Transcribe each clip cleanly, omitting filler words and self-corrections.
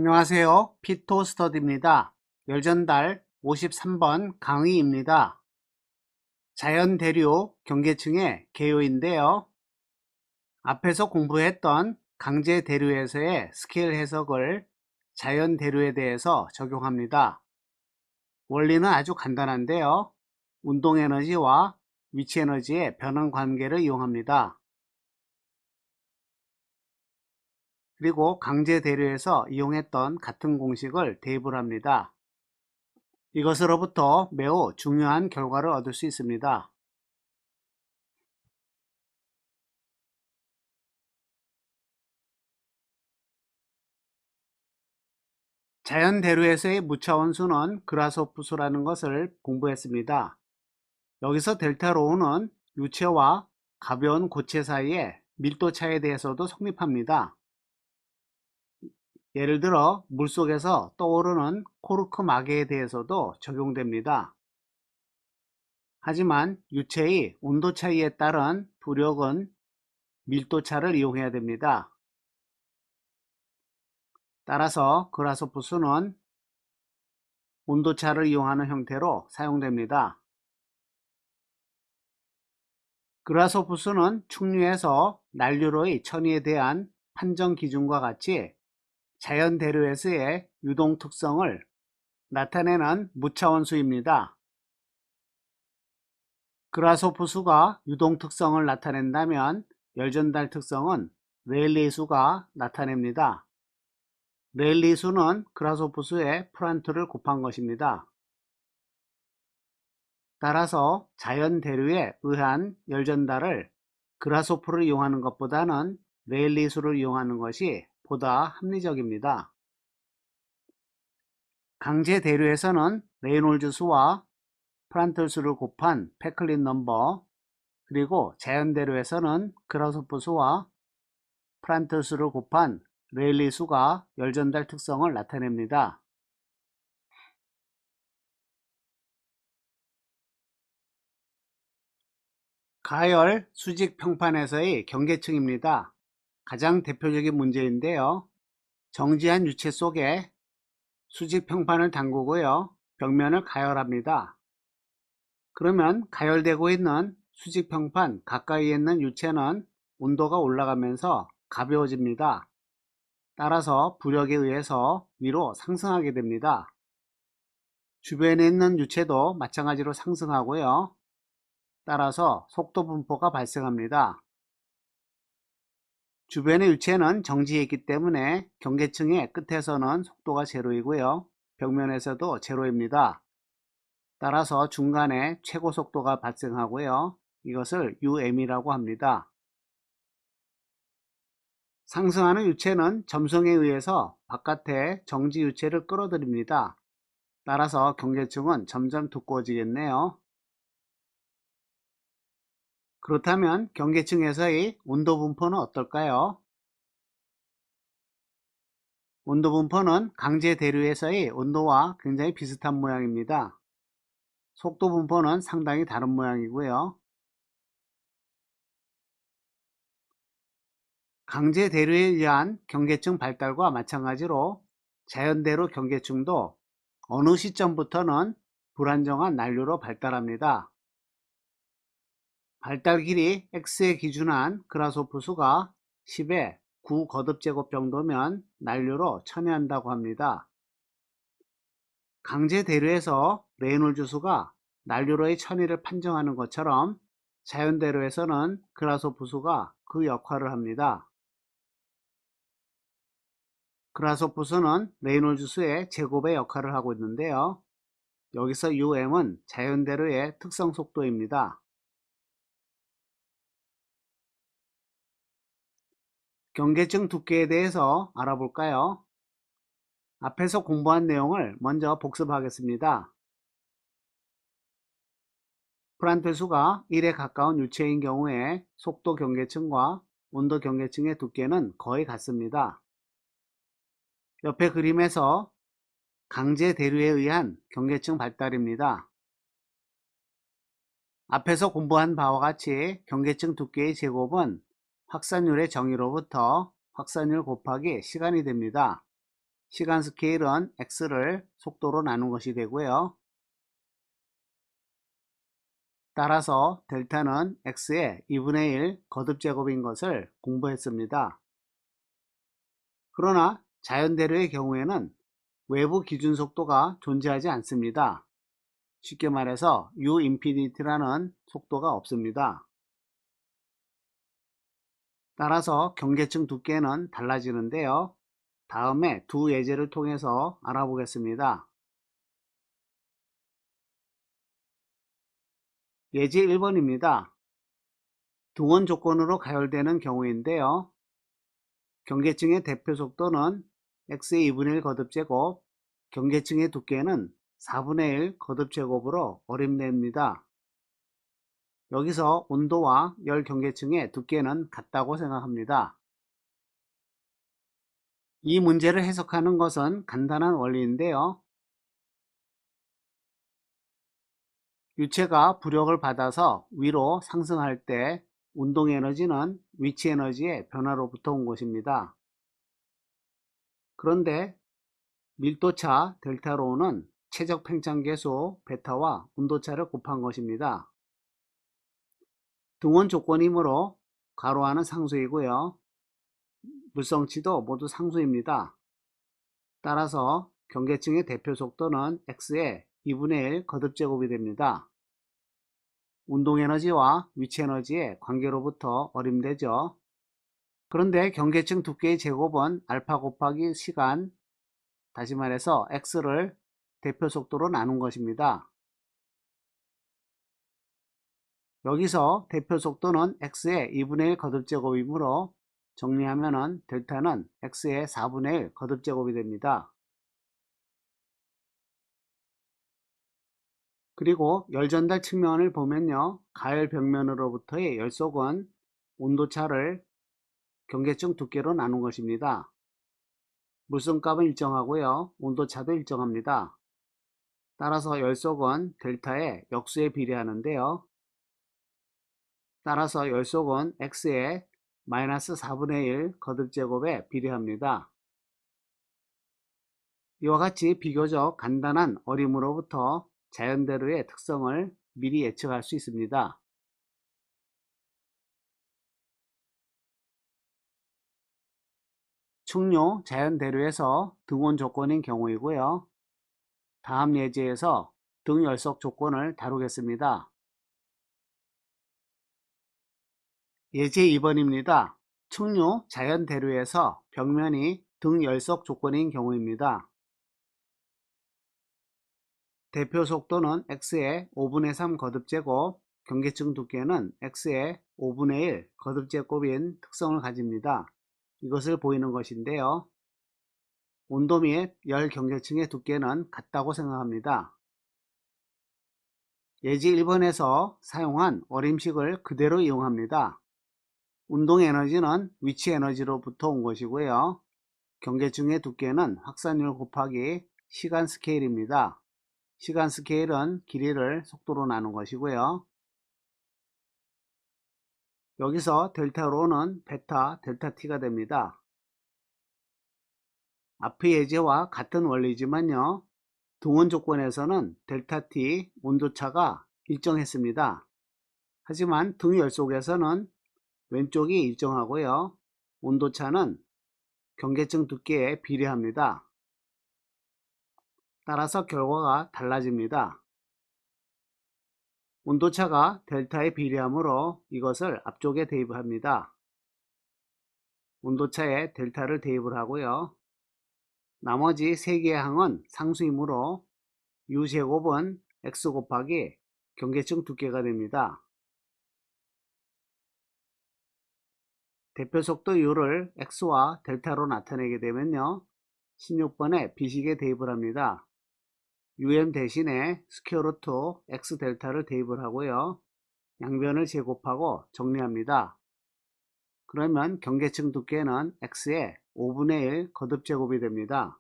안녕하세요. 피토스터디입니다. 열전달 53번 강의입니다. 자연대류 경계층의 개요인데요. 앞에서 공부했던 강제대류에서의 스케일 해석을 자연대류에 대해서 적용합니다. 원리는 아주 간단한데요. 운동에너지와 위치에너지의 변환 관계를 이용합니다. 그리고 강제대류에서 이용했던 같은 공식을 대입을 합니다. 이것으로부터 매우 중요한 결과를 얻을 수 있습니다. 자연대류에서의 무차원수는 그라소프수라는 것을 공부했습니다. 여기서 델타로우는 유체와 가벼운 고체 사이의 밀도 차에 대해서도 성립합니다. 예를 들어 물속에서 떠오르는 코르크 마개에 대해서도 적용됩니다. 하지만 유체의 온도 차이에 따른 부력은 밀도차를 이용해야 됩니다. 따라서 그라소프수는 온도차를 이용하는 형태로 사용됩니다. 그라소프스는 충류에서 난류로의 천위에 대한 판정 기준과 같이 자연대류에서의 유동 특성을 나타내는 무차원수입니다. 그라소프수가 유동 특성을 나타낸다면 열전달 특성은 레일리수가 나타냅니다. 레일리수는 그라소프수의 프란트를 곱한 것입니다. 따라서 자연대류에 의한 열전달을 그라소프를 이용하는 것보다는 레일리수를 이용하는 것이 보다 합리적입니다. 강제대류에서는 레이놀즈 수와 프란틀 수를 곱한 패클린 넘버, 그리고 자연대류에서는 그라소프 수와 프란틀 수를 곱한 레일리 수가 열전달 특성을 나타냅니다. 가열 수직 평판에서의 경계층입니다. 가장 대표적인 문제인데요. 정지한 유체 속에 수직 평판을 담그고요. 벽면을 가열합니다. 그러면 가열되고 있는 수직 평판 가까이에 있는 유체는 온도가 올라가면서 가벼워집니다. 따라서 부력에 의해서 위로 상승하게 됩니다. 주변에 있는 유체도 마찬가지로 상승하고요. 따라서 속도 분포가 발생합니다. 주변의 유체는 정지해 있기 때문에 경계층의 끝에서는 속도가 제로이고요. 벽면에서도 제로입니다. 따라서 중간에 최고 속도가 발생하고요. 이것을 UM이라고 합니다. 상승하는 유체는 점성에 의해서 바깥에 정지 유체를 끌어들입니다. 따라서 경계층은 점점 두꺼워지겠네요. 그렇다면 경계층에서의 온도 분포는 어떨까요? 온도 분포는 강제 대류에서의 온도와 굉장히 비슷한 모양입니다. 속도 분포는 상당히 다른 모양이고요. 강제 대류에 의한 경계층 발달과 마찬가지로 자연대로 경계층도 어느 시점부터는 불안정한 난류로 발달합니다. 발달 길이 x에 기준한 그라소프 수가 10의 9 거듭제곱 정도면 난류로 천회한다고 합니다. 강제 대류에서 레이놀즈 수가 난류로의 천위를 판정하는 것처럼 자연대류에서는 그라소프 수가 그 역할을 합니다. 그라소프 수는 레이놀즈 수의 제곱의 역할을 하고 있는데요. 여기서 UM은 자연대류의 특성 속도입니다. 경계층 두께에 대해서 알아볼까요? 앞에서 공부한 내용을 먼저 복습하겠습니다. 프란트 수가 1에 가까운 유체인 경우에 속도 경계층과 온도 경계층의 두께는 거의 같습니다. 옆에 그림에서 강제 대류에 의한 경계층 발달입니다. 앞에서 공부한 바와 같이 경계층 두께의 제곱은 확산율의 정의로부터 확산율 곱하기 시간이 됩니다. 시간 스케일은 x를 속도로 나눈 것이 되고요. 따라서 델타는 x의 2분의 1 거듭제곱인 것을 공부했습니다. 그러나 자연대로의 경우에는 외부 기준 속도가 존재하지 않습니다. 쉽게 말해서 u 인피니티라는 속도가 없습니다. 따라서 경계층 두께는 달라지는데요. 다음에 두 예제를 통해서 알아보겠습니다. 예제 1번입니다. 등원 조건으로 가열되는 경우인데요. 경계층의 대표 속도는 x의 2분의 1 거듭제곱, 경계층의 두께는 4분의 1 거듭제곱으로 어림됩니다. 여기서 온도와 열 경계층의 두께는 같다고 생각합니다. 이 문제를 해석하는 것은 간단한 원리인데요. 유체가 부력을 받아서 위로 상승할 때 운동 에너지는 위치 에너지의 변화로부터 온 것입니다. 그런데 밀도차 델타로는 최적 팽창 계수 베타와 온도차를 곱한 것입니다. 등원 조건이므로 가로하는 상수이고요. 물성치도 모두 상수입니다. 따라서 경계층의 대표 속도는 x의 2분의 1 거듭제곱이 됩니다. 운동에너지와 위치에너지의 관계로부터 어림되죠. 그런데 경계층 두께의 제곱은 알파 곱하기 시간, 다시 말해서 x를 대표 속도로 나눈 것입니다. 여기서 대표 속도는 x의 2분의 1 거듭제곱이므로 정리하면 델타는 x의 4분의 1 거듭제곱이 됩니다. 그리고 열전달 측면을 보면요. 가열 벽면으로부터의 열속은 온도차를 경계층 두께로 나눈 것입니다. 물성값은 일정하고요. 온도차도 일정합니다. 따라서 열속은 델타의 역수에 비례하는데요. 따라서 열속은 x의 마이너스 4분의 1 거듭제곱에 비례합니다. 이와 같이 비교적 간단한 어림으로부터 자연대로의 특성을 미리 예측할 수 있습니다. 충료 자연대로에서 등원 조건인 경우이고요. 다음 예제에서 등열속 조건을 다루겠습니다. 예제 2번입니다. 충료 자연대로에서 벽면이 등열속 조건인 경우입니다. 대표 속도는 x의 5분의 3 거듭제곱, 경계층 두께는 x의 5분의 1 거듭제곱인 특성을 가집니다. 이것을 보이는 것인데요. 온도 및 열 경계층의 두께는 같다고 생각합니다. 예제 1번에서 사용한 어림식을 그대로 이용합니다. 운동 에너지는 위치 에너지로부터 온 것이고요. 경계층의 두께는 확산율 곱하기 시간 스케일입니다. 시간 스케일은 길이를 속도로 나눈 것이고요. 여기서 델타-로는 베타 델타 t가 됩니다. 앞의 예제와 같은 원리지만요. 등원 조건에서는 델타 t 온도차가 일정했습니다. 하지만 등 열속에서는 왼쪽이 일정하고요. 온도차는 경계층 두께에 비례합니다. 따라서 결과가 달라집니다. 온도차가 델타에 비례하므로 이것을 앞쪽에 대입합니다. 온도차에 델타를 대입을 하고요. 나머지 3개의 항은 상수이므로 u제곱은 x 곱하기 경계층 두께가 됩니다. 대표 속도 u를 x와 델타로 나타내게 되면요. 16번에 비식에 대입을 합니다. um 대신에 스퀘어 루트 x 델타를 대입을 하고요. 양변을 제곱하고 정리합니다. 그러면 경계층 두께는 x의 5분의 1 거듭제곱이 됩니다.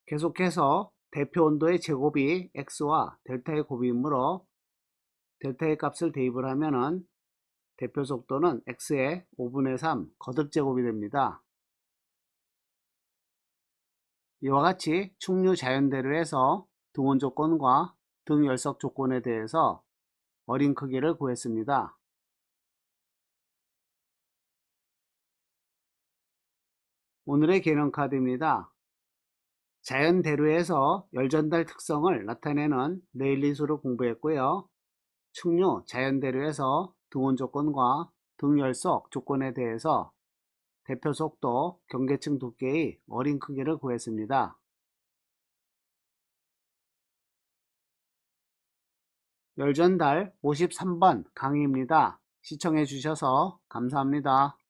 계속해서 대표 온도의 제곱이 x와 델타의 곱이므로 델타의 값을 대입을 하면은 대표 속도는 x의 5분의 3 거듭제곱이 됩니다. 이와 같이 충류 자연대로 해서 등원 조건과 등 열석 조건에 대해서 어린 크기를 구했습니다. 오늘의 개념 카드입니다. 자연대로에서 열전달 특성을 나타내는 레일리수를 공부했고요. 충류 자연대로에서 등원 조건과 등열석 조건에 대해서 대표 속도, 경계층 두께의 어린 크기를 구했습니다. 열전달 53번 강의입니다. 시청해 주셔서 감사합니다.